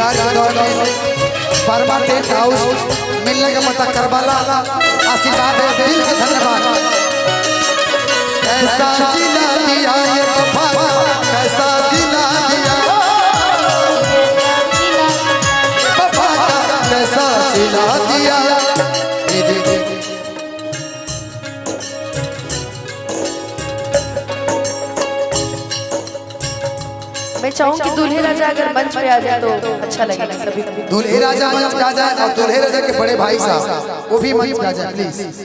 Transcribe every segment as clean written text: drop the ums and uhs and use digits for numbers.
इंतजार के दौर में वर्मा टेंट हाउस मिलने का पता करवाला आशीर्वाद है, दिल से धन्यवाद। कैसा सिला दिया ये वफा, कैसा सिला दिया वफा का, कैसा सिला दिया। मैं चाहूँ कि दूल्हे राजा अगर मंच पे आ जाए तो अच्छा लगेगा सभी। दूल्हे राजा मंच पे आ जाए और दूल्हे राजा के बड़े भाई साहब वो भी मंच पे आ जाए प्लीज।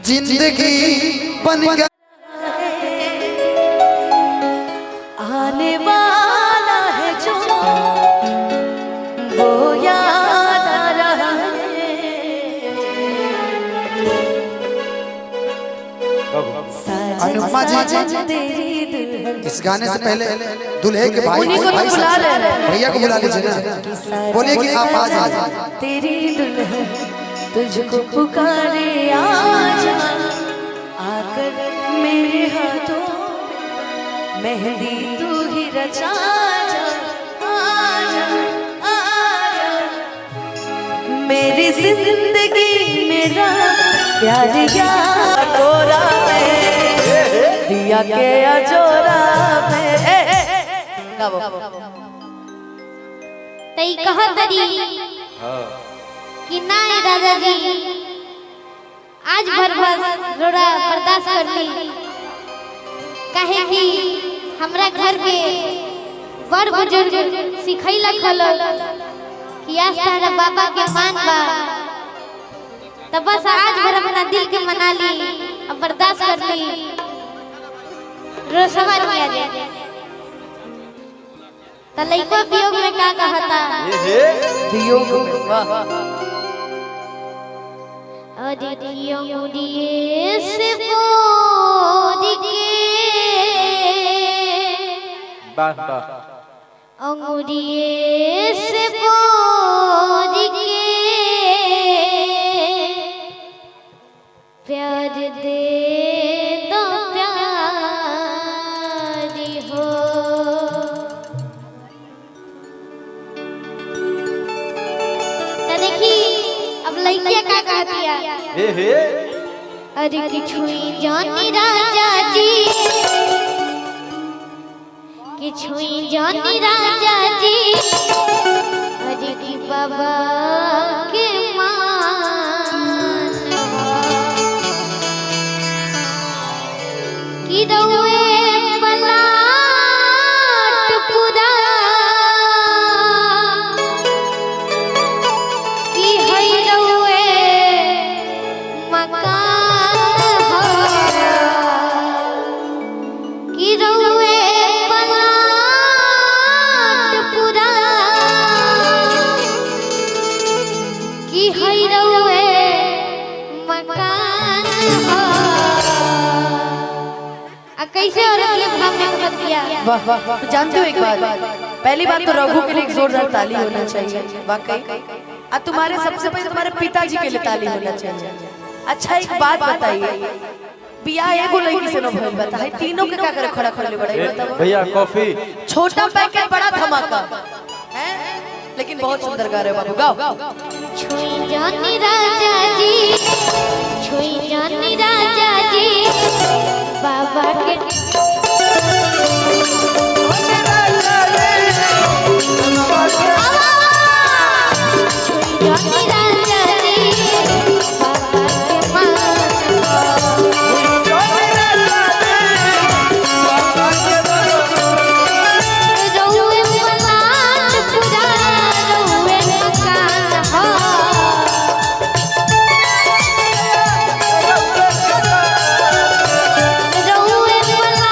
जिंदगी बन गई आने वाला है जो वो याद आ रहा है। अनुपमा जी इस गाने से पहले दूल्हे के भाई भैया को बुला लीजिए ना, बोलिए कि आप आ जाए। तेरी दुल्हन तुझको पुकारे आजा, आकर मेरे हाथों मेहंदी तू ही रचा जा, आजा आजा मेरी जिंदगी मेरा प्यार यार तोरा में दिया के अजोरा में। तई कहा तरी कि ना राजा जी आज भर बस थोड़ा बर्दाश्त कर ली, कहे कि हमरा घर के बड़ बुजुर्ग सिखैला खलो कि आज तारा बाबा के मान बा, तब बस आज भर अपना दिल के मना ली, अब बर्दाश्त कर ली। रोसवा किया जाए त लइको वियोग में का कहता वियोग में वाह अरे दियो मुड़िए से बोल के वाह वाह अंगुरिए से बोल के प्यार दे दो प्यारी हो। देखी अब लइकिया का कहती है अरे कि छुई जानी राजा जी, कि छुई जानी राजा जी, अरे कि बाबा के मान कि रउए पलाट पूरा कि हई रउए मकान हो कि रउए पलाट पूरा कि हई रउए मकान हो। कैसे हो रही है भाव में बत गया। वाह वाह तो जानते हो एक बात, पहली बात तो रघु के लिए एक जोरदार ताली होना चाहिए वाकई, और तुम्हारे सबसे पहले तुम्हारे पिताजी के लिए ताली होना चाहिए। अच्छा एक बात बताइए, बियाह एगो लड़की से न भइल बता है, तीनों के का करे खड़ा खोले बड़ा बताओ भैया कॉफी छोटा पैकेट बड़ा धमाका है, लेकिन बहुत सुंदर गा रहे हो बाबू, गाओ। छुई जानी राजा जी, छुई जानी राजा जी, बाबा के छुई जानी राजा जी, बाबा के रउए पलाट पूरा रउए मकान हो। रउए पलाट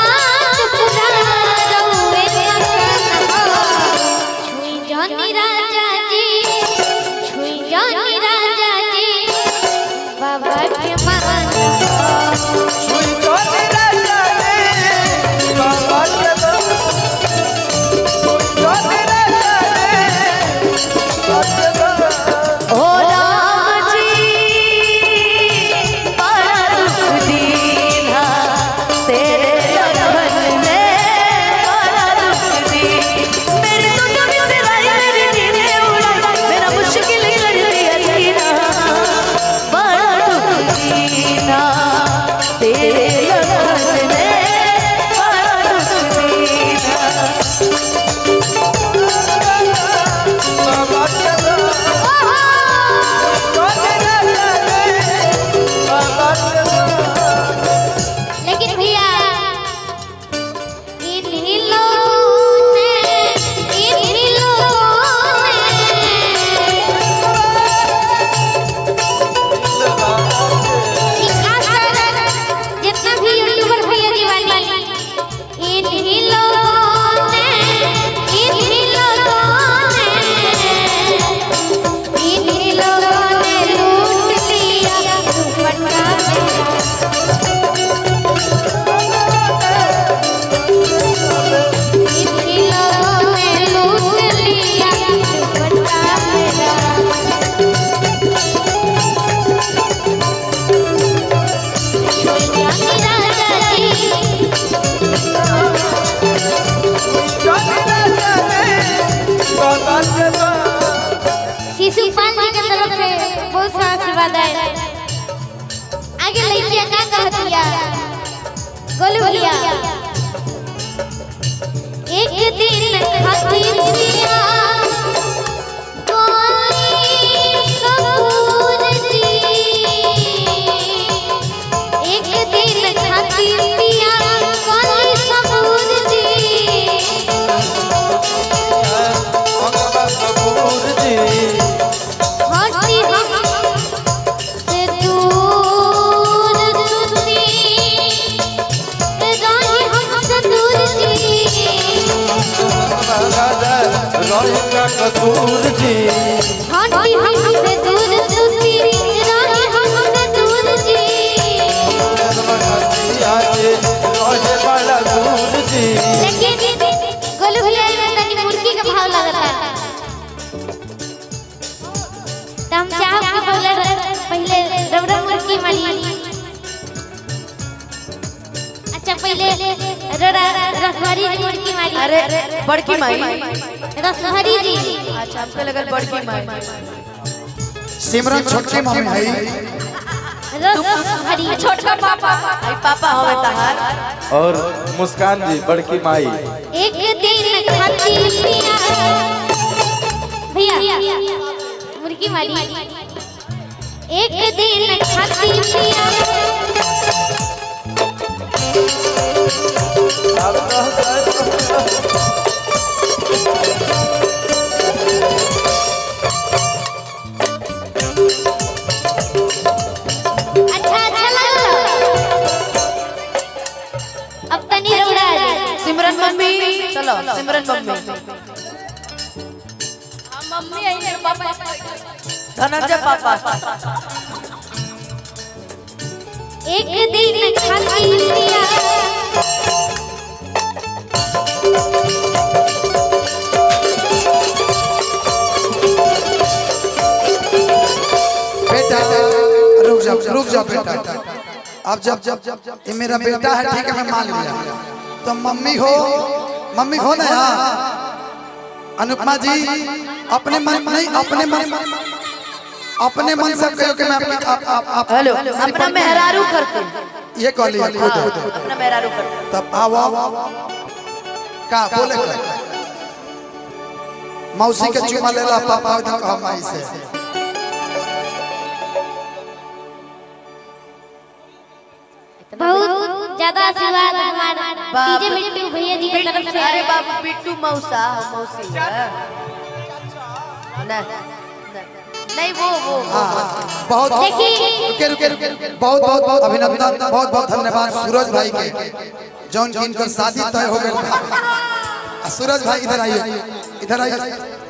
आशीर्वाद है। आगे लड़कियां का कहतिया गोलू भैया एक दिन खातिर पिया गोली कपूर जी एक दिन खातिर पिया गोली कपूर जी कपूर जी हटी हम से दूर सुनी राही हमसे दूर जी रहेगा कसूर जी हटी हमसे दूर सुनी राही हमसे दूर जी रहे वाला दूर जी। लेकिन गोलू भैया में तनी मुर्गी का भाव लगता है तो हम चाहब कि पहले रबड़ा मुर्गी मारी। अच्छा पहले रसभरी मुर्गी मारी। अरे बड़की माई रसभरी जी अच्छा हमको लगल बड़की माई सिमरन छोटकी मम्मी है रसभरी छोटका पापा आई पापा हवे तहार और मुस्कान जी बड़की माई एक दिन खातिर पिया भैया मुर्गी मारी एक दिन खातिर पिया अच्छा अच्छा लगा अब तनी रौड़ा आ जाए। सिमरन मम्मी चलो सिमरन मम्मी मम्मी आई है पापा धनंजय पापा एक दिन खातिर पिया बेटा रुक जा बेटा। अब जब ये मेरा बेटा है ठीक है मैं मान लिया तो मम्मी हो ना यार अनुपमा जी अपने मन नहीं अपने मन से कहो कि मैं आप हेलो अपना मेहरारू करते ये कह लिया खुद अपना मेहरारू करते तब आओ का बोले मौसी के चुमा ले ला पापा उधर कहा माई से बहुत ज्यादा आशीर्वाद हमारा डीजे मिट्टू भैया जी की तरफ से अरे बाबू बिट्टू मौसा मौसी नहीं वो बहुत देखिए रुके बहुत अभिनंदन बहुत धन्यवाद सूरज भाई के जौन जिनकर शादी तय हो गई। सूरज भाई इधर आइए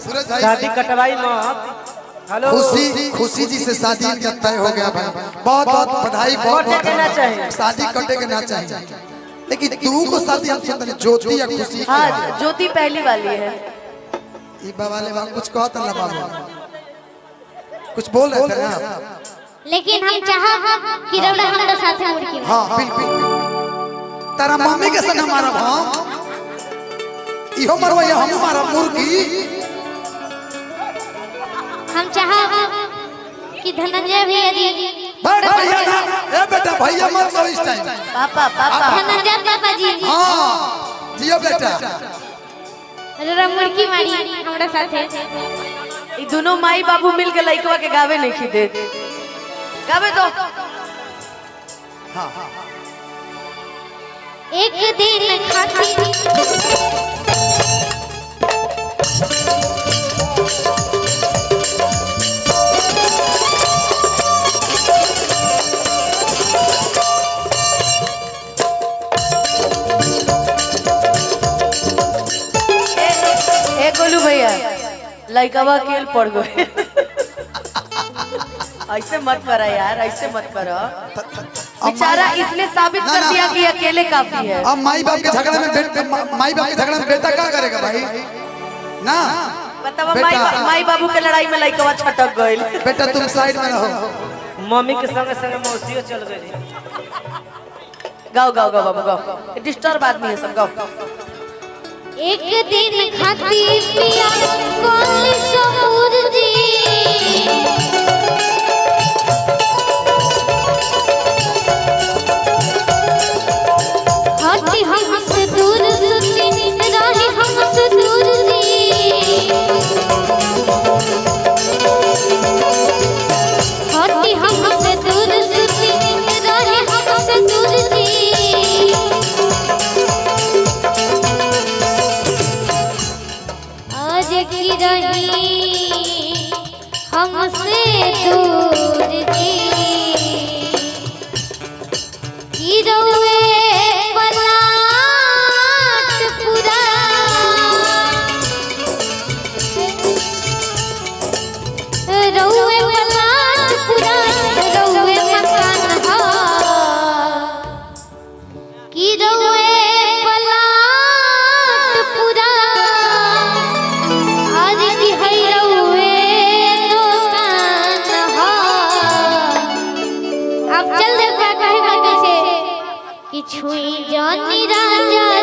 सूरज भाई शादी कटवाई मत हेलो खुशी जी से शादी इनका तय हो गया भाई बहुत बधाई बहुत चाहिए शादी कटे के ना चाहिए लेकिन तू को शादी हम सुनते ज्योति या खुशी हाँ ज्योति पहली वाली है ये बाबा ले बाबा कुछ कहत ना बाबू कुछ बोल रहे थे ना लेकिन हम चाहब कि रौड़ा हमरा साथे मुर्गी मारी। हाँ बिल्कुल तारा मम्मी के संग मारब हम इहो मरवा हम मारब मुर्गी हम चाहब कि धनंजय भैया जी बड़े भैया ना ए बेटा भैया मत कहो इस टाइम पापा पापा धनंजय पापा जी हाँ जियो बेटा रौड़ा मुर्गी मारी हमरा साथे। ये दोनों माई बाबू मिल के लइकवा के गावे नहीं खीदे गावे तो एक दिन खातिर गोलू भैया लइकवा खेल पड़ गए ऐसे मत करा यार ऐसे मत करो बेचारा इसने साबित कर दिया कि अकेले काफी है। अब माई बाप के झगड़े में बेटा क्या करेगा भाई ना बताओ माई बाबू के लड़ाई में लइकवा छटक गइल। बेटा तुम साइड में रहो मम्मी के संगे संगे मौसियो चल गई। गाओ गाओ गाओ बाबू गाओ डिस्टर्ब आदमी है सब गाओ। एक दिन खातिर पिया कोली सबूर जी कि छुई जानी राजा